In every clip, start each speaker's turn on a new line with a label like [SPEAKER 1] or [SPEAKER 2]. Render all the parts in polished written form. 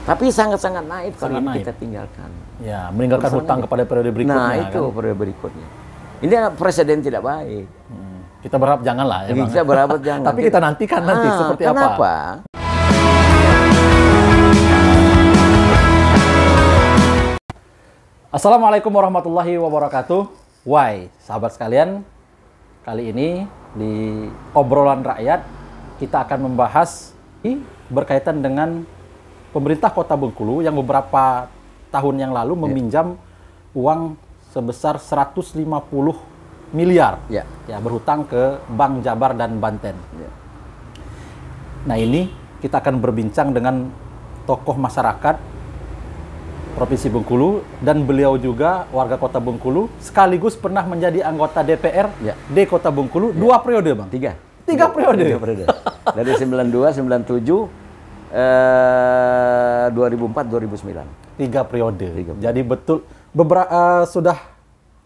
[SPEAKER 1] Tapi sangat-sangat naif kalau
[SPEAKER 2] Sangat
[SPEAKER 1] ini
[SPEAKER 2] naif.
[SPEAKER 1] kita tinggalkan.
[SPEAKER 2] Ya, meninggalkan
[SPEAKER 1] Terus
[SPEAKER 2] hutang
[SPEAKER 1] aja.
[SPEAKER 2] kepada periode berikutnya.
[SPEAKER 1] Nah, itu
[SPEAKER 2] kan?
[SPEAKER 1] periode berikutnya. Ini presiden tidak baik.
[SPEAKER 2] Kita berharap janganlah ya, Bang.
[SPEAKER 1] Kita berharap jangan.
[SPEAKER 2] Tapi kita nantikan nanti seperti apa.
[SPEAKER 1] Kenapa?
[SPEAKER 2] Assalamualaikum warahmatullahi wabarakatuh. Why, sahabat sekalian, kali ini di obrolan rakyat kita akan membahas berkaitan dengan pemerintah Kota Bengkulu yang beberapa tahun yang lalu meminjam uang sebesar 150 miliar
[SPEAKER 1] Ya.
[SPEAKER 2] berhutang ke Bank Jabar dan Banten.
[SPEAKER 1] Ya.
[SPEAKER 2] Nah, ini kita akan berbincang dengan tokoh masyarakat Provinsi Bengkulu, dan beliau juga warga Kota Bengkulu, sekaligus pernah menjadi anggota DPR di Kota Bengkulu 2 periode, Bang.
[SPEAKER 1] 3
[SPEAKER 2] periode.
[SPEAKER 1] 3 periode. Dari 92, 97, 2004, 2009.
[SPEAKER 2] 3 periode.
[SPEAKER 1] 3 periode.
[SPEAKER 2] Jadi betul sudah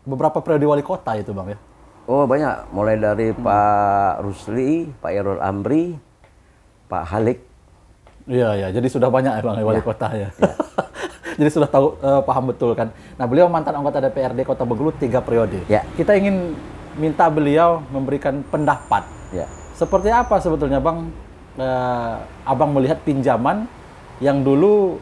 [SPEAKER 2] beberapa periode wali kota itu, Bang, ya.
[SPEAKER 1] Oh, banyak. Mulai dari Pak Rusli, Pak Errol Amri, Pak Halik.
[SPEAKER 2] Iya, jadi sudah banyak ya, Bang, wali kota ya. Jadi sudah tahu, paham betul kan. Nah, beliau mantan anggota DPRD Kota Bengkulu 3 periode.
[SPEAKER 1] Ya.
[SPEAKER 2] Kita ingin minta beliau memberikan pendapat.
[SPEAKER 1] Ya.
[SPEAKER 2] Seperti apa sebetulnya, Bang, Abang melihat pinjaman yang dulu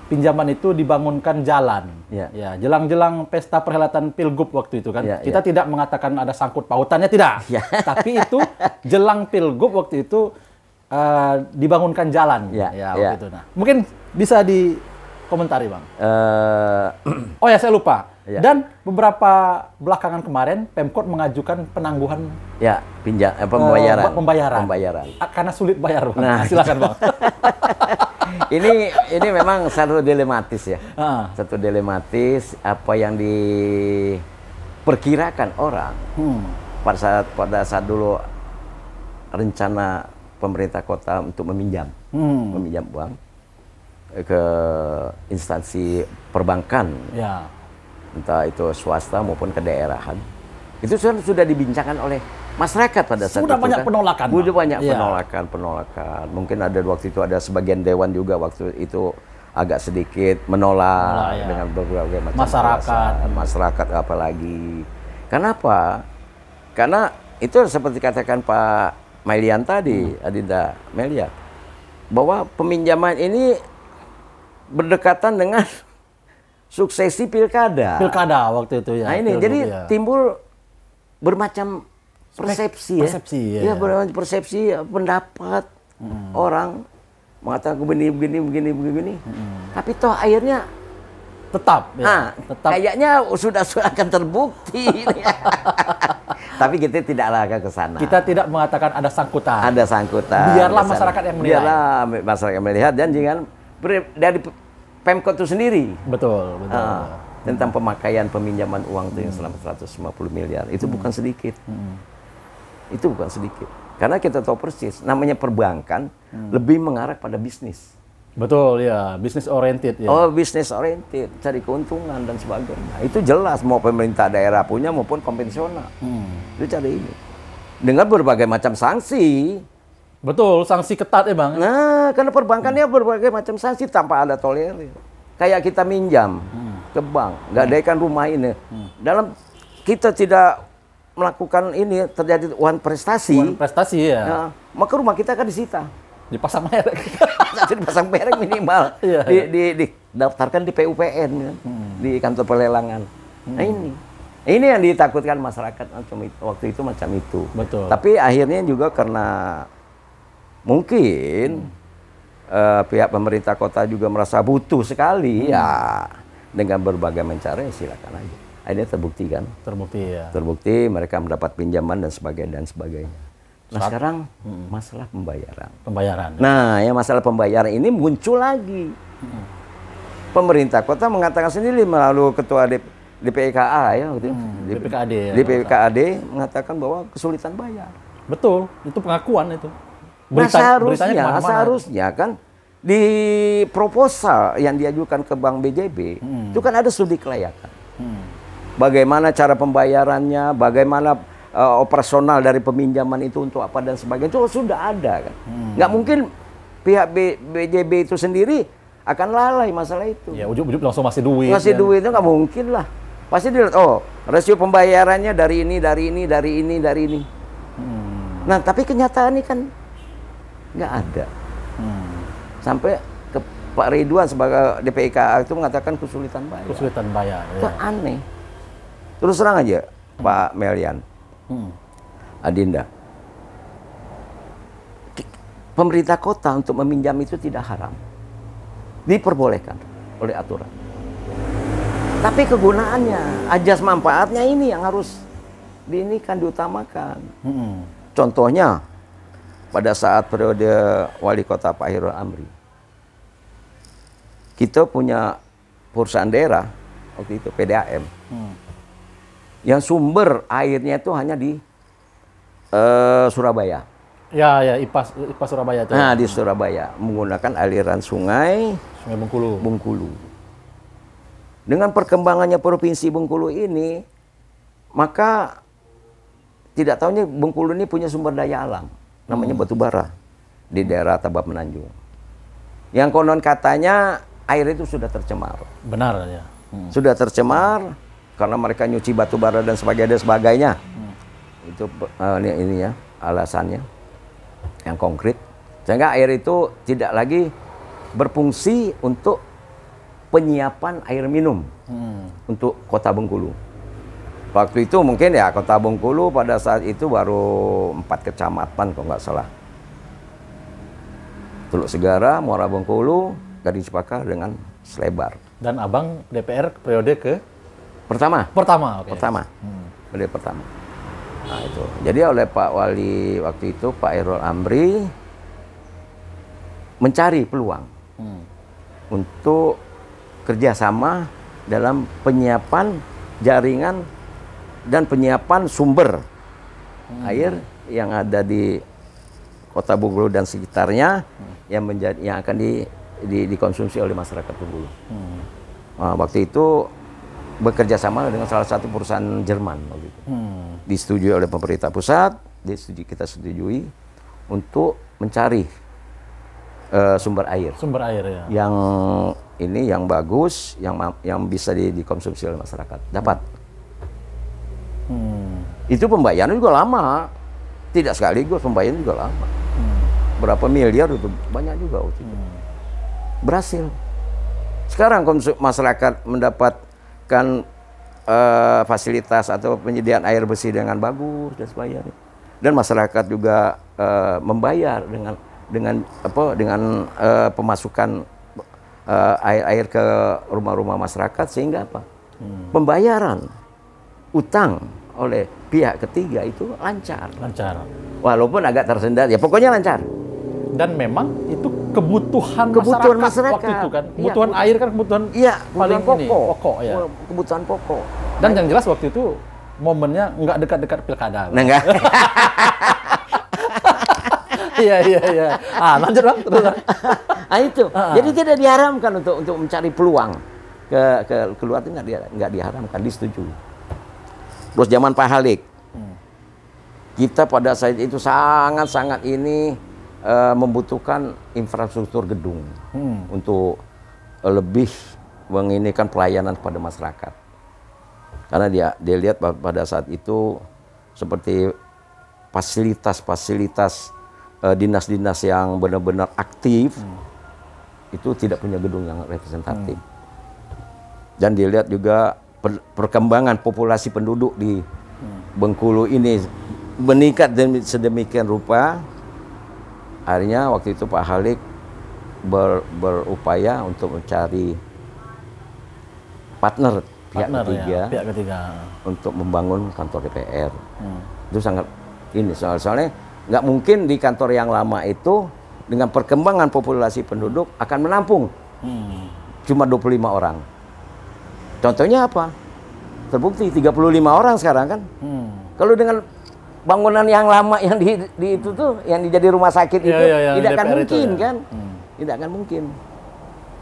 [SPEAKER 2] pinjaman itu dibangunkan jalan.
[SPEAKER 1] Ya.
[SPEAKER 2] Ya, jelang-jelang pesta perhelatan Pilgub waktu itu kan.
[SPEAKER 1] Ya,
[SPEAKER 2] Kita tidak mengatakan ada sangkut pautannya, tidak.
[SPEAKER 1] Ya.
[SPEAKER 2] Tapi itu jelang Pilgub waktu itu dibangunkan jalan.
[SPEAKER 1] Ya,
[SPEAKER 2] Waktu itu. Nah, mungkin bisa dikomentari, Bang. Oh ya, saya lupa.
[SPEAKER 1] Ya.
[SPEAKER 2] Dan beberapa belakangan kemarin Pemkot mengajukan penangguhan
[SPEAKER 1] Ya, pembayaran.
[SPEAKER 2] pembayaran. Karena sulit bayar, Bang.
[SPEAKER 1] Nah,
[SPEAKER 2] silakan, Bang.
[SPEAKER 1] ini memang satu dilematis ya.
[SPEAKER 2] Ah.
[SPEAKER 1] Satu dilematis apa yang diperkirakan orang pada saat dulu rencana pemerintah kota untuk meminjam uang ke instansi perbankan,
[SPEAKER 2] Ya.
[SPEAKER 1] entah itu swasta maupun kedaerahan, itu sudah dibincangkan oleh masyarakat pada saat
[SPEAKER 2] Sudah
[SPEAKER 1] itu
[SPEAKER 2] banyak
[SPEAKER 1] kan.
[SPEAKER 2] penolakan,
[SPEAKER 1] Sudah
[SPEAKER 2] Bang.
[SPEAKER 1] banyak
[SPEAKER 2] Ya.
[SPEAKER 1] penolakan. Mungkin ada waktu itu ada sebagian dewan juga waktu itu agak sedikit menolak
[SPEAKER 2] Ya.
[SPEAKER 1] dengan berbagai macam
[SPEAKER 2] Masyarakat.
[SPEAKER 1] alasan. Masyarakat apalagi. Kenapa? Karena itu seperti katakan Pak Melian tadi, Adinda Melia, bahwa peminjaman ini berdekatan dengan suksesi pilkada.
[SPEAKER 2] Pilkada waktu itu ya.
[SPEAKER 1] Nah ini,
[SPEAKER 2] Pilgub,
[SPEAKER 1] jadi
[SPEAKER 2] ya.
[SPEAKER 1] timbul bermacam persepsi ya.
[SPEAKER 2] Persepsi, ya.
[SPEAKER 1] Bermacam persepsi, pendapat orang mengatakan begini. Tapi toh akhirnya
[SPEAKER 2] tetap
[SPEAKER 1] kayaknya sudah akan terbukti. Tapi kita tidaklah akan ke sana.
[SPEAKER 2] kita tidak mengatakan ada sangkutan.
[SPEAKER 1] Ada sangkutan.
[SPEAKER 2] Biarlah
[SPEAKER 1] Ada
[SPEAKER 2] masyarakat yang menilai.
[SPEAKER 1] Biarlah masyarakat melihat, dan jangan dari Pemkot itu sendiri.
[SPEAKER 2] Betul.
[SPEAKER 1] Tentang pemakaian peminjaman uang itu yang selama 150 miliar. Itu bukan sedikit. Itu bukan sedikit. Karena kita tahu persis, namanya perbankan lebih mengarah pada bisnis.
[SPEAKER 2] Betul ya, business oriented ya.
[SPEAKER 1] Oh, bisnis oriented, cari keuntungan dan sebagainya. Itu jelas mau pemerintah daerah punya maupun konvensional. Itu cari ini. Dengan berbagai macam sanksi.
[SPEAKER 2] Betul, sanksi ketat ya, Bang.
[SPEAKER 1] Nah, karena perbankannya berbagai macam sanksi tanpa ada tolerir. Kayak kita minjam ke bank, gadaikan rumah ini. Dalam kita tidak melakukan ini, terjadi uang prestasi.
[SPEAKER 2] Uang prestasi ya.
[SPEAKER 1] Nah, maka rumah kita akan disita.
[SPEAKER 2] Dipasang merek.
[SPEAKER 1] Dipasang merek minimal.
[SPEAKER 2] Iya.
[SPEAKER 1] Didaftarkan di PUPN, kan? Di kantor pelelangan. Nah ini yang ditakutkan masyarakat waktu itu macam itu.
[SPEAKER 2] Betul.
[SPEAKER 1] Tapi akhirnya juga karena mungkin pihak pemerintah kota juga merasa butuh sekali, ya dengan berbagai cara ya silakan aja. Akhirnya terbukti kan?
[SPEAKER 2] Terbukti ya.
[SPEAKER 1] Terbukti mereka mendapat pinjaman dan sebagainya. Nah sekarang masalah pembayaran.
[SPEAKER 2] Pembayaran.
[SPEAKER 1] Nah, ya masalah pembayaran ini muncul lagi. Pemerintah kota mengatakan sendiri melalui ketua DPKA ya, gitu.
[SPEAKER 2] DPKAD ya.
[SPEAKER 1] DPKAD mengatakan bahwa kesulitan bayar.
[SPEAKER 2] Betul, itu pengakuan itu.
[SPEAKER 1] Seharusnya kan di proposal yang diajukan ke Bank BJB itu kan ada studi kelayakan. Bagaimana cara pembayarannya, bagaimana operasional dari peminjaman itu untuk apa dan sebagainya, itu sudah ada kan. Nggak mungkin pihak BJB itu sendiri akan lalai masalah itu.
[SPEAKER 2] Ya, ujub-ujub langsung masih duit.
[SPEAKER 1] Masih duit itu nggak mungkin lah. Pasti dilihat, oh rasio pembayarannya dari ini. Nah, tapi kenyataannya kan nggak ada. Sampai ke Pak Ridwan sebagai DPIKA itu mengatakan kesulitan bayar.
[SPEAKER 2] Kesulitan bayar.
[SPEAKER 1] Itu aneh. Terus terang aja, Pak Melian, Adinda. Pemerintah kota untuk meminjam itu tidak haram. Diperbolehkan oleh aturan. Tapi kegunaannya, ajas manfaatnya ini yang harus diutamakan. Contohnya, pada saat periode wali kota Pak Hairul Amri, kita punya perusahaan daerah, waktu itu PDAM, yang sumber airnya itu hanya di Surabaya.
[SPEAKER 2] Ya, IPA Surabaya itu.
[SPEAKER 1] Nah, di Surabaya menggunakan aliran sungai
[SPEAKER 2] Bengkulu.
[SPEAKER 1] Dengan perkembangannya provinsi Bengkulu ini, maka tidak tahunya Bengkulu ini punya sumber daya alam, namanya batu bara di daerah Tabak Menanjung. Yang konon katanya air itu sudah tercemar.
[SPEAKER 2] Benar ya.
[SPEAKER 1] Sudah tercemar karena mereka nyuci batu bara dan sebagainya. Itu ini ya alasannya yang konkret, sehingga air itu tidak lagi berfungsi untuk penyiapan air minum untuk kota Bengkulu. Waktu itu mungkin ya kota Bengkulu pada saat itu baru 4 kecamatan kalau nggak salah. Teluk Segara, Muara Bengkulu, Gading Cempaka dengan Slebar.
[SPEAKER 2] Dan abang DPR periode ke?
[SPEAKER 1] Pertama.
[SPEAKER 2] Oke.
[SPEAKER 1] Periode pertama. Nah itu. Jadi oleh Pak Wali waktu itu, Pak Hairul Amri, mencari peluang untuk kerjasama dalam penyiapan jaringan dan penyiapan sumber air yang ada di Kota Bengkulu dan sekitarnya yang akan dikonsumsi oleh masyarakat Bengkulu. Nah, waktu itu bekerja sama dengan salah satu perusahaan Jerman waktu itu. Disetujui oleh pemerintah pusat, kita setujui untuk mencari sumber air.
[SPEAKER 2] Sumber air ya.
[SPEAKER 1] Yang bagus, yang bisa dikonsumsi oleh masyarakat. Dapat. Itu pembayaran juga lama. Tidak sekaligus, pembayaran juga lama. Berapa miliar itu banyak juga waktu itu. Berhasil. Sekarang masyarakat mendapatkan fasilitas atau penyediaan air bersih dengan bagus dan sebagainya. Dan masyarakat juga membayar dengan pemasukan air ke rumah-rumah masyarakat, sehingga apa? Pembayaran utang oleh pihak ketiga itu lancar. Walaupun agak tersendat, ya pokoknya lancar.
[SPEAKER 2] Dan memang itu kebutuhan masyarakat waktu itu kan. Kebutuhan air kan kebutuhan paling pokok ya.
[SPEAKER 1] Kebutuhan pokok.
[SPEAKER 2] Dan yang jelas waktu itu momennya nggak dekat-dekat pilkada.
[SPEAKER 1] Nah, enggak.
[SPEAKER 2] Iya. Lanjut Bang.
[SPEAKER 1] Nah itu. Jadi tidak diharamkan untuk mencari peluang ke keluar itu nggak diharamkan, disetujui. Terus zaman Pak Halik, kita pada saat itu sangat membutuhkan infrastruktur gedung untuk lebih menginikan pelayanan kepada masyarakat. Karena dia lihat pada saat itu seperti fasilitas dinas-dinas yang benar-benar aktif itu tidak punya gedung yang representatif. Dan dilihat juga perkembangan populasi penduduk di Bengkulu ini meningkat sedemikian rupa. Akhirnya waktu itu Pak Halik berupaya untuk mencari partner pihak ketiga untuk membangun kantor DPR. Itu sangat soalnya nggak mungkin di kantor yang lama itu dengan perkembangan populasi penduduk akan menampung cuma 25 orang. Contohnya apa? Terbukti 35 orang sekarang kan. Kalau dengan bangunan yang lama yang itu tuh yang jadi rumah sakit itu tidak akan mungkin kan? Tidak akan mungkin.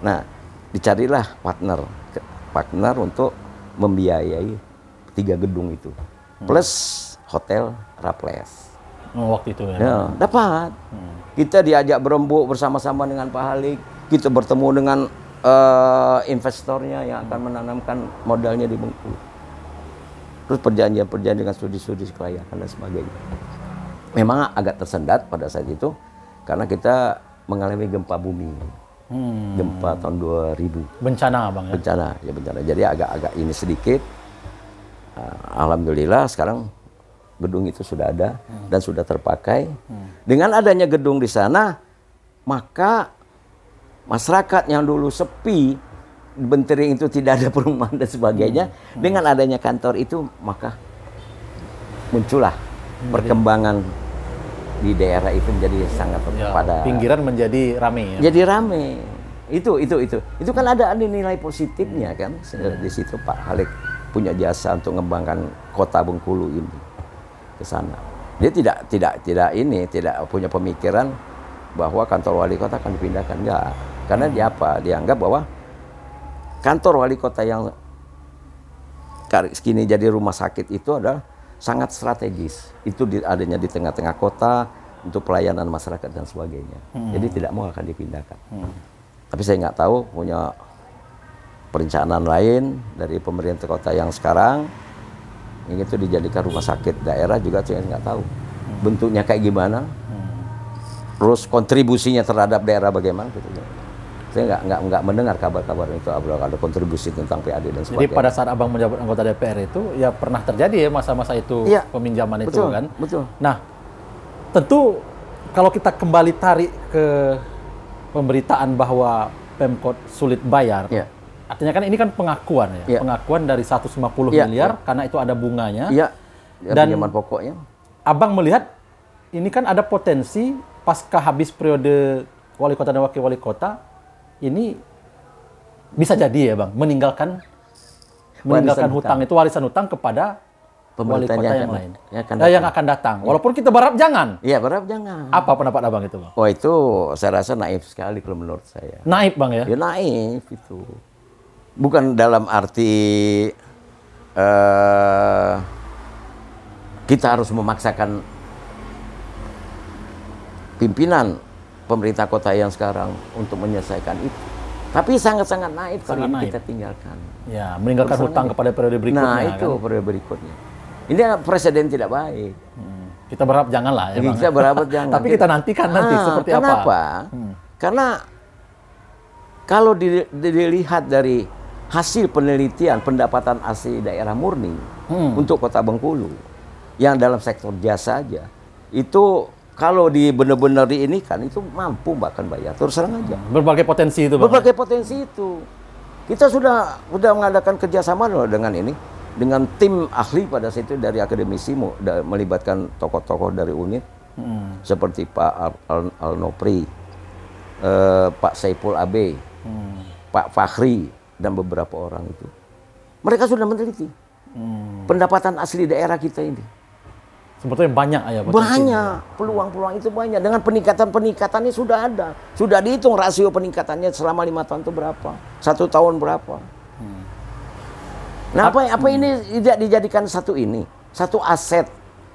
[SPEAKER 1] Nah, dicarilah partner untuk membiayai 3 gedung itu plus hotel Raffles.
[SPEAKER 2] waktu itu ya.
[SPEAKER 1] Ya, dapat. Kita diajak berembuk bersama-sama dengan Pak Halik. Kita bertemu dengan investornya yang akan menanamkan modalnya di Bengkulu. Terus perjanjian dengan studi-studi kelayakan dan sebagainya. Memang agak tersendat pada saat itu karena kita mengalami gempa bumi. Gempa tahun 2000.
[SPEAKER 2] Bencana Bang ya?
[SPEAKER 1] Bencana. Jadi agak-agak ini sedikit. Alhamdulillah sekarang gedung itu sudah ada dan sudah terpakai. Dengan adanya gedung di sana, maka masyarakat yang dulu sepi, Bentering itu tidak ada perumahan dan sebagainya, dengan adanya kantor itu maka muncullah perkembangan di daerah itu menjadi sangat pada
[SPEAKER 2] pinggiran menjadi rame ya.
[SPEAKER 1] Jadi rame. Itu kan ada nilai positifnya kan di situ. Pak Halik punya jasa untuk mengembangkan kota Bengkulu ini ke sana. Dia tidak punya pemikiran bahwa kantor wali kota akan dipindahkan, enggak. Karena dianggap bahwa kantor wali kota yang kini jadi rumah sakit itu adalah sangat strategis. Itu adanya di tengah-tengah kota untuk pelayanan masyarakat dan sebagainya. Jadi tidak mau akan dipindahkan. Tapi saya nggak tahu, punya perencanaan lain dari pemerintah kota yang sekarang ini itu dijadikan rumah sakit daerah juga, saya nggak tahu bentuknya kayak gimana. Terus kontribusinya terhadap daerah bagaimana gitu. Saya nggak mendengar kabar-kabar itu ada kontribusi tentang PAD dan sebagainya.
[SPEAKER 2] Jadi pada saat Abang menjabat anggota DPR itu ya pernah terjadi ya masa-masa itu peminjaman
[SPEAKER 1] betul,
[SPEAKER 2] itu kan.
[SPEAKER 1] Betul.
[SPEAKER 2] Nah, tentu kalau kita kembali tarik ke pemberitaan bahwa Pemkot sulit bayar. Artinya kan ini kan pengakuan ya. Pengakuan dari 150 miliar karena itu ada bunganya.
[SPEAKER 1] Dan pinjaman pokoknya.
[SPEAKER 2] Abang melihat ini kan ada potensi pasca habis periode wali kota dan wakil wali kota ini bisa jadi ya Bang meninggalkan hutang itu, warisan hutang kepada wali kota yang lain yang akan datang. Walaupun kita berharap jangan.
[SPEAKER 1] Iya, berharap jangan.
[SPEAKER 2] Apa pendapat Abang itu Bang?
[SPEAKER 1] Oh, itu saya rasa naif sekali kalau menurut saya.
[SPEAKER 2] Naif Bang ya?
[SPEAKER 1] Ya naif itu. Bukan dalam arti kita harus memaksakan pimpinan pemerintah kota yang sekarang untuk menyelesaikan itu. Tapi sangat-sangat naif kalau kita tinggalkan.
[SPEAKER 2] Ya, meninggalkan hutang kepada periode berikutnya.
[SPEAKER 1] Nah, itu kan? Periode berikutnya. Ini presiden tidak baik.
[SPEAKER 2] Kita berharap jangan lah ya Bang.
[SPEAKER 1] Kita berharap jangan.
[SPEAKER 2] Tapi kita nantikan nanti seperti apa.
[SPEAKER 1] Kenapa? Karena kalau dilihat dari hasil penelitian pendapatan asli daerah murni untuk kota Bengkulu yang dalam sektor jasa saja itu kalau benar-benar ini kan itu mampu bahkan bayar terus terang aja.
[SPEAKER 2] Berbagai potensi itu Bang.
[SPEAKER 1] Berbagai potensi itu. Kita sudah mengadakan kerjasama loh dengan tim ahli pada situ dari akademisi melibatkan tokoh-tokoh dari unit seperti Pak Al-Nopri, Pak Saipul Abe, Pak Fakhri dan beberapa orang itu. Mereka sudah meneliti pendapatan asli daerah kita ini.
[SPEAKER 2] Sebetulnya banyak ya.
[SPEAKER 1] Banyak, peluang-peluang itu banyak. Dengan peningkatannya sudah ada. Sudah dihitung rasio peningkatannya selama 5 tahun itu berapa. 1 tahun berapa. Nah, apa ini tidak dijadikan satu aset.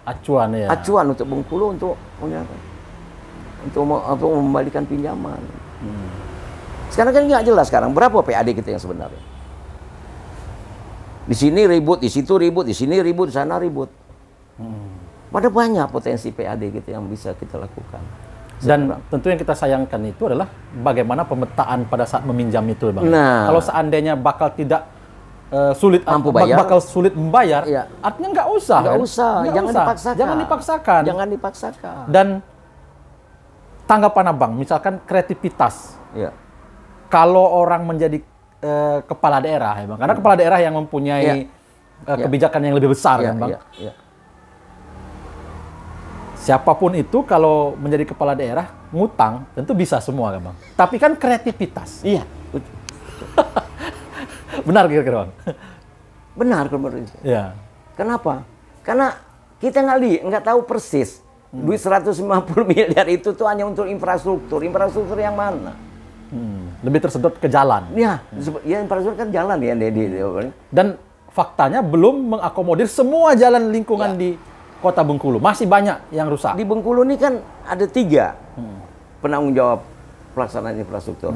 [SPEAKER 2] Acuan ya.
[SPEAKER 1] Acuan untuk Bengkulu untuk membalikan pinjaman. Sekarang kan nggak jelas sekarang berapa PAD kita yang sebenarnya. Di sini ribut, di situ ribut, di sini ribut, di sana ribut. Ada banyak potensi PAD kita yang bisa kita lakukan.
[SPEAKER 2] Dan tentu yang kita sayangkan itu adalah bagaimana pemetaan pada saat meminjam itu, Bang.
[SPEAKER 1] Nah,
[SPEAKER 2] kalau seandainya bakal tidak sulit bakal sulit membayar, artinya nggak usah. Jangan dipaksakan.
[SPEAKER 1] Jangan dipaksakan.
[SPEAKER 2] Dan tanggapan Abang, misalkan kreativitas. Kalau orang menjadi kepala daerah, ya Bang. Karena kepala daerah yang mempunyai kebijakan yang lebih besar, kan, Bang. Siapapun itu kalau menjadi kepala daerah, ngutang, tentu bisa semua, kan Bang. Tapi kan kreativitas.
[SPEAKER 1] Iya.
[SPEAKER 2] Benar kira-kira, Bang?
[SPEAKER 1] Benar kalau menurut itu.
[SPEAKER 2] Ya.
[SPEAKER 1] Kenapa? Karena kita nggak tahu persis. Duit 150 miliar itu tuh hanya untuk infrastruktur. Infrastruktur yang mana?
[SPEAKER 2] Lebih tersedot ke jalan.
[SPEAKER 1] Ya infrastruktur kan jalan ya.
[SPEAKER 2] Dan faktanya belum mengakomodir semua jalan lingkungan di Kota Bengkulu? Masih banyak yang rusak.
[SPEAKER 1] Di Bengkulu ini kan ada 3 penanggung jawab pelaksanaan infrastruktur.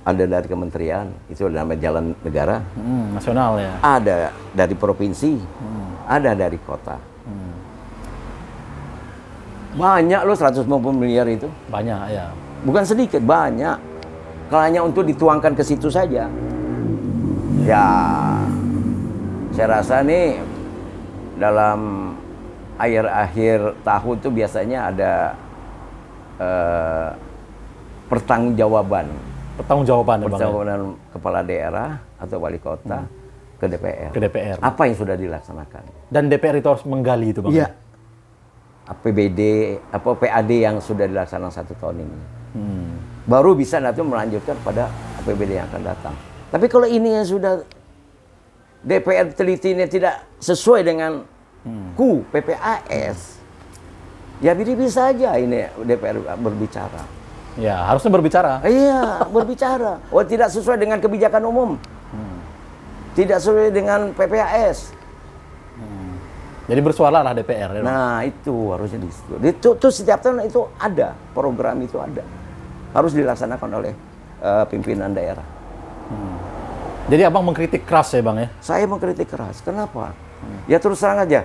[SPEAKER 1] Ada dari kementerian, itu namanya jalan negara.
[SPEAKER 2] Nasional ya.
[SPEAKER 1] Ada dari provinsi, ada dari kota. Banyak loh 150 miliar itu.
[SPEAKER 2] Banyak ya.
[SPEAKER 1] Bukan sedikit, banyak. Kalau hanya untuk dituangkan ke situ saja. Ya, saya rasa nih dalam akhir tahun tuh biasanya ada pertanggungjawaban
[SPEAKER 2] Pertanggungjawaban
[SPEAKER 1] kepala daerah atau wali kota ke DPR.
[SPEAKER 2] Ke DPR.
[SPEAKER 1] Apa yang sudah dilaksanakan?
[SPEAKER 2] Dan DPR itu harus menggali itu, Bang.
[SPEAKER 1] Iya. APBD, PAD yang sudah dilaksanakan 1 tahun ini. Baru bisa nanti melanjutkan pada APBD yang akan datang. Tapi kalau ini yang sudah DPR telitinya tidak sesuai dengan PPAS, ya bisa aja ini DPR berbicara.
[SPEAKER 2] Ya, harusnya berbicara.
[SPEAKER 1] Iya, berbicara. Oh, tidak sesuai dengan kebijakan umum. Tidak sesuai dengan PPAS.
[SPEAKER 2] Jadi bersuaralah DPR. Ya.
[SPEAKER 1] Nah, itu harusnya di situ. Itu setiap tahun itu ada, program itu ada. Harus dilaksanakan oleh pimpinan daerah.
[SPEAKER 2] Jadi Abang mengkritik keras ya, Bang ya?
[SPEAKER 1] Saya mengkritik keras. Kenapa? Ya terus terang aja.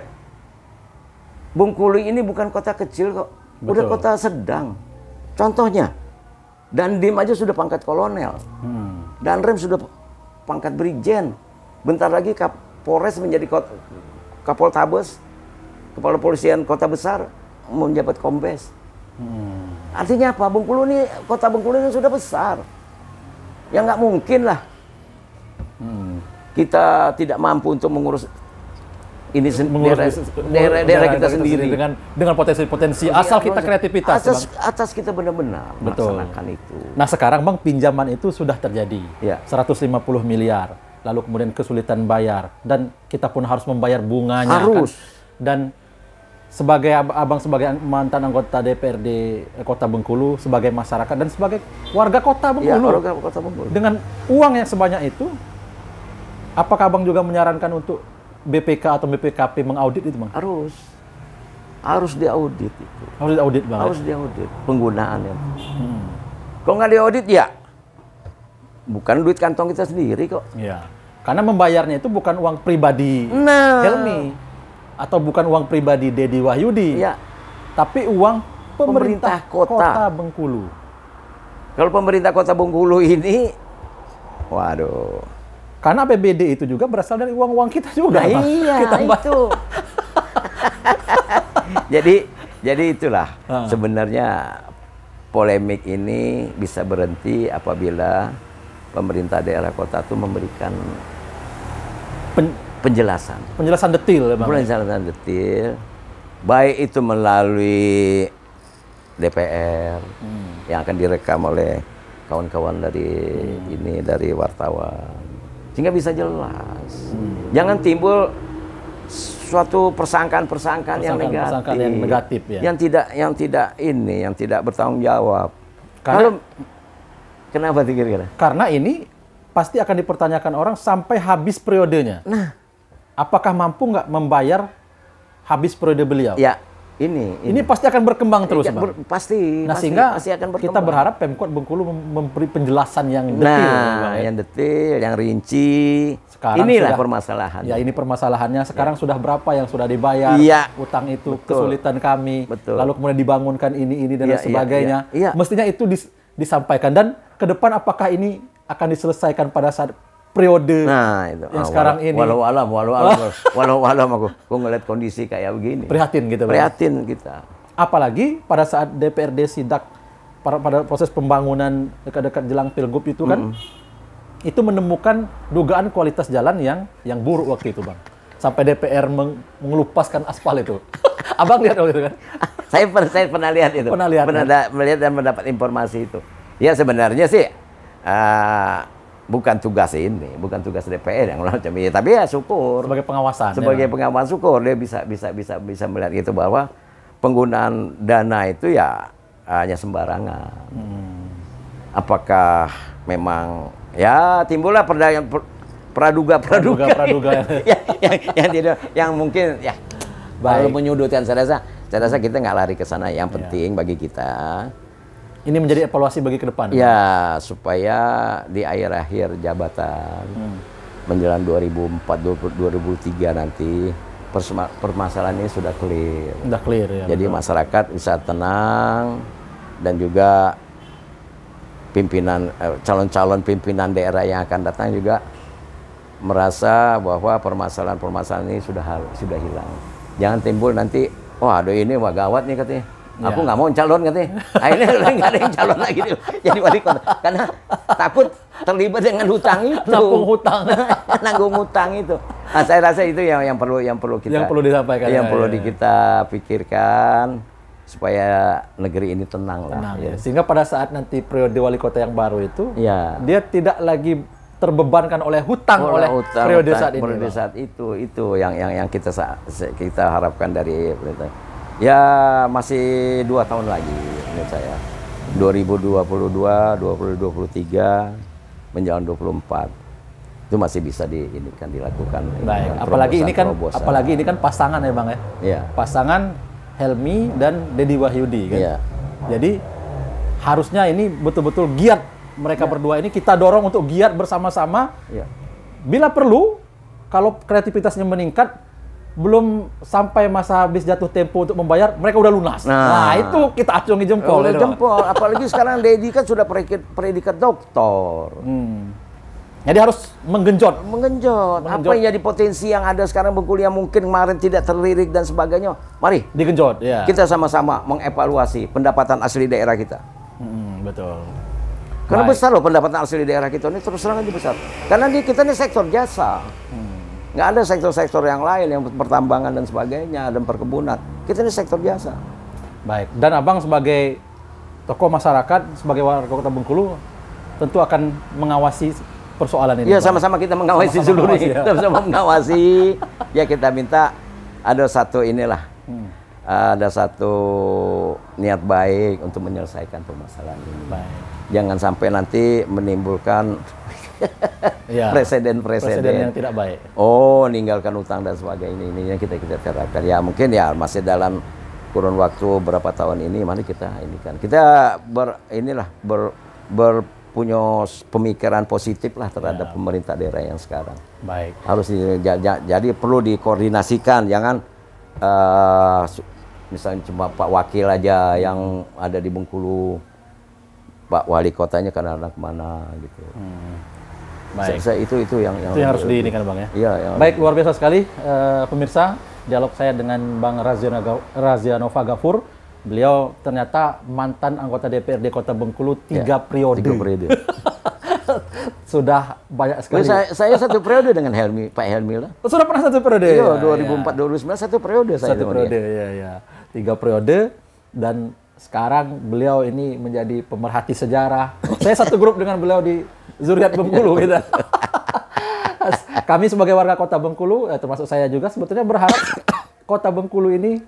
[SPEAKER 1] Bengkulu ini bukan kota kecil kok. Udah kota sedang. Contohnya, Dandim aja sudah pangkat kolonel. Danrem sudah pangkat brigjen. Bentar lagi Kapolres menjadi Kapoltabes, Kepala Polisian Kota Besar, menjabat Kombes. Artinya apa? Kota Bengkulu ini sudah besar. Ya nggak mungkin lah. Kita tidak mampu untuk mengurus ini daerah kita sendiri
[SPEAKER 2] dengan potensi-potensi asal kita kreativitas,
[SPEAKER 1] atas kita benar-benar melaksanakan itu.
[SPEAKER 2] Nah sekarang Bang, pinjaman itu sudah terjadi,
[SPEAKER 1] ya.
[SPEAKER 2] 150 miliar, lalu kemudian kesulitan bayar dan kita pun harus membayar bunganya.
[SPEAKER 1] Harus.
[SPEAKER 2] Dan sebagai Abang sebagai mantan anggota DPRD Kota Bengkulu, sebagai masyarakat dan sebagai warga Kota Bengkulu,
[SPEAKER 1] warga Kota Bengkulu,
[SPEAKER 2] dengan uang yang sebanyak itu, apakah Abang juga menyarankan untuk BPK atau BPKP mengaudit itu, Bang?
[SPEAKER 1] Harus diaudit itu.
[SPEAKER 2] Harus diaudit, Bang.
[SPEAKER 1] Harus diaudit penggunaannya. Kalau nggak diaudit ya bukan duit kantong kita sendiri kok.
[SPEAKER 2] Iya. Karena membayarnya itu bukan uang pribadi Helmi atau bukan uang pribadi Dedi Wahyudi.
[SPEAKER 1] Iya.
[SPEAKER 2] Tapi uang pemerintah Kota Bengkulu.
[SPEAKER 1] Kalau pemerintah Kota Bengkulu ini, waduh.
[SPEAKER 2] Karena APBD itu juga berasal dari uang-uang kita juga.
[SPEAKER 1] Nah, iya, kita itu. jadi itulah sebenarnya polemik ini bisa berhenti apabila pemerintah daerah kota itu memberikan penjelasan
[SPEAKER 2] detail, ya, Bang.
[SPEAKER 1] Penjelasan detail, baik itu melalui DPR yang akan direkam oleh kawan-kawan dari wartawan. Sehingga bisa jelas. Jangan timbul suatu persangkaan yang negatif
[SPEAKER 2] ya.
[SPEAKER 1] Yang tidak bertanggung jawab. Kenapa kira-kira?
[SPEAKER 2] Karena ini pasti akan dipertanyakan orang sampai habis periodenya.
[SPEAKER 1] Nah,
[SPEAKER 2] apakah mampu nggak membayar habis periode beliau?
[SPEAKER 1] Ya, ini
[SPEAKER 2] pasti akan berkembang terus, Bang.
[SPEAKER 1] Pasti
[SPEAKER 2] sehingga
[SPEAKER 1] akan berkembang.
[SPEAKER 2] Kita berharap Pemkot Bengkulu memberi penjelasan yang detail,
[SPEAKER 1] yang detail, yang rinci.
[SPEAKER 2] Sekarang
[SPEAKER 1] inilah permasalahan.
[SPEAKER 2] Ya, ini permasalahannya. Sekarang sudah berapa yang sudah dibayar? Utang itu kesulitan kami. Lalu kemudian dibangunkan ini dan sebagainya. Mestinya itu disampaikan, dan ke depan apakah ini akan diselesaikan pada saat periode yang sekarang ini.
[SPEAKER 1] Walau alam aku ngeliat kondisi kayak begini.
[SPEAKER 2] Prihatin gitu, Bang.
[SPEAKER 1] Prihatin kita.
[SPEAKER 2] Apalagi pada saat DPRD sidak pada proses pembangunan dekat-dekat jelang Pilgub itu kan, itu menemukan dugaan kualitas jalan yang buruk waktu itu, Bang. Sampai DPR mengelupaskan aspal itu. Abang lihat waktu itu kan?
[SPEAKER 1] Saya pernah lihat itu. Pernah melihat dan mendapat informasi itu. Ya sebenarnya sih bukan tugas DPR yang macam ini, tapi ya syukur
[SPEAKER 2] sebagai pengawasan.
[SPEAKER 1] Sebagai pengawasan syukur dia bisa melihat itu bahwa penggunaan dana itu ya hanya sembarangan. Apakah memang ya timbullah praduga yang tidak, yang mungkin ya Kalau menyudutkan, saya rasa kita nggak lari ke sana. Yang penting bagi kita,
[SPEAKER 2] ini menjadi evaluasi bagi ke depan.
[SPEAKER 1] Ya, supaya di akhir-akhir jabatan menjelang 2004-2003 nanti permasalahan ini sudah clear.
[SPEAKER 2] Sudah clear ya.
[SPEAKER 1] Jadi masyarakat bisa tenang dan juga pimpinan calon-calon pimpinan daerah yang akan datang juga merasa bahwa permasalahan-permasalahan ini sudah hilang. Jangan timbul nanti, aduh ini wah gawat nih katanya. Aku nggak mau calon katanya. Akhirnya nggak ada yang calon lagi jadi wali kota. Karena takut terlibat dengan hutang itu.
[SPEAKER 2] Nanggung hutang.
[SPEAKER 1] Nanggung hutang itu. Nah, saya rasa itu yang perlu kita.
[SPEAKER 2] Yang perlu disampaikan.
[SPEAKER 1] Yang perlu kita pikirkan supaya negeri ini tenang lah.
[SPEAKER 2] Tenang, ya. Sehingga pada saat nanti periode wali kota yang baru itu, dia tidak lagi terbebankan oleh hutang periode saat ini.
[SPEAKER 1] Periode saat itu yang kita harapkan dari pemerintah. Ya masih 2 tahun lagi menurut saya. 2022, 2023 menjelang 24 itu masih bisa dilakukan.
[SPEAKER 2] Baik. Apalagi ini kan pasangan ya Bang ya.
[SPEAKER 1] Iya.
[SPEAKER 2] Pasangan Helmi dan Deddy Wahyudi kan.
[SPEAKER 1] Iya.
[SPEAKER 2] Jadi harusnya ini betul-betul giat mereka berdua ini kita dorong untuk giat bersama-sama.
[SPEAKER 1] Iya.
[SPEAKER 2] Bila perlu, kalau kreativitasnya meningkat, belum sampai masa habis jatuh tempo untuk membayar, mereka udah lunas. Nah itu kita acungi jempol.
[SPEAKER 1] Jempol. Apalagi sekarang Deddy kan sudah predikat doktor.
[SPEAKER 2] Jadi harus menggenjot.
[SPEAKER 1] Apa yang jadi potensi yang ada sekarang Bengkulu yang mungkin kemarin tidak terlirik dan sebagainya. Mari
[SPEAKER 2] digenjot. Ya.
[SPEAKER 1] Kita sama-sama mengevaluasi pendapatan asli daerah kita.
[SPEAKER 2] Betul.
[SPEAKER 1] Karena besar loh pendapatan asli daerah kita ini, terus terang aja besar. Karena kita ini sektor jasa. Nggak ada sektor-sektor yang lain yang pertambangan dan sebagainya dan perkebunan. Kita ini sektor jasa.
[SPEAKER 2] Baik. Dan Abang sebagai tokoh masyarakat, sebagai warga Kota Bengkulu, tentu akan mengawasi persoalan ini.
[SPEAKER 1] Iya, sama-sama kita mengawasi seluruh ini. Sama-sama mengawasi. Ya kita minta ada satu ada satu niat baik untuk menyelesaikan permasalahan ini.
[SPEAKER 2] Baik.
[SPEAKER 1] Jangan sampai nanti menimbulkan presiden
[SPEAKER 2] yang tidak baik.
[SPEAKER 1] Ninggalkan utang dan sebagainya. Ini yang kita terapkan. Ya mungkin ya masih dalam kurun waktu berapa tahun ini, mari kita ini kan. Kita punya pemikiran positif lah terhadap pemerintah daerah yang sekarang.
[SPEAKER 2] Baik.
[SPEAKER 1] Harus jadi perlu dikoordinasikan, jangan misalnya cuma Pak Wakil aja yang ada di Bengkulu, Pak Wali Kotanya kemana gitu.
[SPEAKER 2] Baik.
[SPEAKER 1] Itu yang
[SPEAKER 2] harus diinikan Bang ya.
[SPEAKER 1] Iya.
[SPEAKER 2] Baik, luar biasa sekali pemirsa dialog saya dengan Bang Razianova Ghafur. Beliau ternyata mantan anggota DPRD Kota Bengkulu 3 periode.
[SPEAKER 1] 3 periode.
[SPEAKER 2] Sudah banyak sekali.
[SPEAKER 1] Saya 1 periode dengan Pak Helmi lah.
[SPEAKER 2] Sudah pernah 1 periode?
[SPEAKER 1] Iya, 2004-2009 1 periode saya.
[SPEAKER 2] 1 periode, ya. 3 periode dan sekarang beliau ini menjadi pemerhati sejarah. Saya satu grup dengan beliau di Zuriat Bengkulu gitu. Kami sebagai warga Kota Bengkulu, termasuk saya juga sebetulnya berharap Kota Bengkulu ini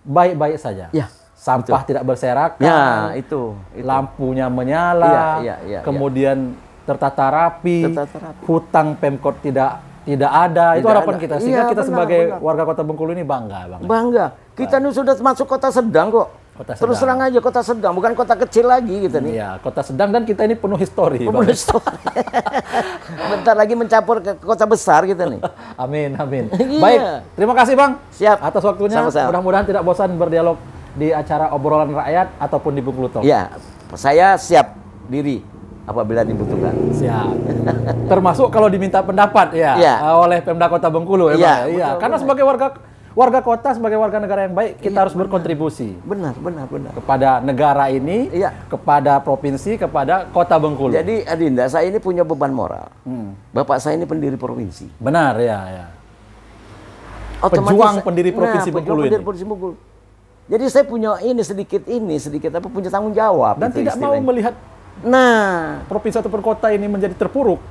[SPEAKER 2] baik-baik saja.
[SPEAKER 1] Ya,
[SPEAKER 2] sampah tidak berserakan.
[SPEAKER 1] Ya, itu.
[SPEAKER 2] Lampunya menyala. Kemudian tertata rapi. Hutang Pemkot tidak ada. Itu harapan kita. Sehingga kita sebagai warga Kota Bengkulu ini bangga.
[SPEAKER 1] Bangga. Kita ini sudah masuk kota sedang kok. Terus terang aja kota sedang, bukan kota kecil lagi gitu nih.
[SPEAKER 2] Iya, kota sedang dan kita ini penuh histori.
[SPEAKER 1] Bentar lagi mencampur ke kota besar gitu nih.
[SPEAKER 2] Amin. Baik, terima kasih Bang.
[SPEAKER 1] Siap.
[SPEAKER 2] Atas waktunya. Mudah-mudahan tidak bosan berdialog di acara obrolan rakyat ataupun di Bengkulu Talk.
[SPEAKER 1] Iya, saya siap diri apabila dibutuhkan.
[SPEAKER 2] Siap. Termasuk kalau diminta pendapat oleh Pemda Kota Bengkulu ya. Iya. Karena sebagai warga kota, sebagai warga negara yang baik, kita harus berkontribusi.
[SPEAKER 1] Benar.
[SPEAKER 2] Kepada negara ini, kepada provinsi, kepada Kota Bengkulu.
[SPEAKER 1] Jadi Adinda, saya ini punya beban moral. Bapak saya ini pendiri provinsi.
[SPEAKER 2] Benar, ya. Pejuang pendiri provinsi Bengkulu ini.
[SPEAKER 1] Jadi saya punya sedikit punya tanggung jawab.
[SPEAKER 2] Dan tidak mau melihat provinsi ataupun kota ini menjadi terpuruk.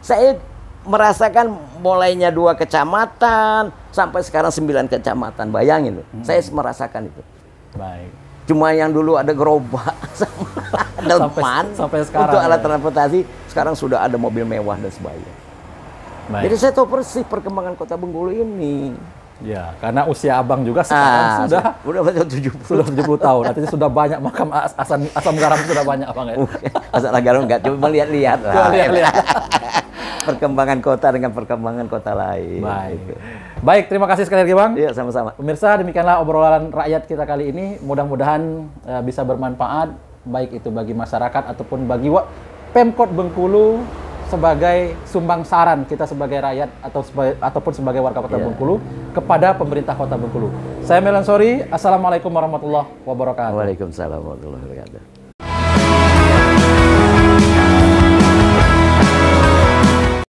[SPEAKER 1] Saya merasakan mulainya 2 kecamatan sampai sekarang 9 kecamatan. Bayangin loh. Saya merasakan itu.
[SPEAKER 2] Baik.
[SPEAKER 1] Cuma yang dulu ada gerobak sama delman
[SPEAKER 2] sampai sekarang,
[SPEAKER 1] untuk alat transportasi, sekarang sudah ada mobil mewah dan sebagainya.
[SPEAKER 2] Baik.
[SPEAKER 1] Jadi saya tahu persis perkembangan Kota Bengkulu ini.
[SPEAKER 2] Ya, karena usia abang juga sekarang
[SPEAKER 1] udah 70.
[SPEAKER 2] sudah 70 tahun. Artinya sudah banyak makam asam garam sudah banyak abang ya.
[SPEAKER 1] Asam garam enggak, cuma lihat-lihat.
[SPEAKER 2] Lihat-lihat.
[SPEAKER 1] Perkembangan kota dengan perkembangan kota lain.
[SPEAKER 2] Baik.
[SPEAKER 1] Gitu.
[SPEAKER 2] Baik, terima kasih sekali lagi Bang.
[SPEAKER 1] Iya, sama-sama.
[SPEAKER 2] Pemirsa, demikianlah obrolan rakyat kita kali ini. Mudah-mudahan bisa bermanfaat, baik itu bagi masyarakat ataupun bagi Pemkot Bengkulu sebagai sumbang saran kita sebagai rakyat ataupun sebagai warga Kota Bengkulu kepada pemerintah Kota Bengkulu. Saya Melan Sori, Assalamualaikum warahmatullahi wabarakatuh.
[SPEAKER 1] Waalaikumsalam warahmatullahi wabarakatuh.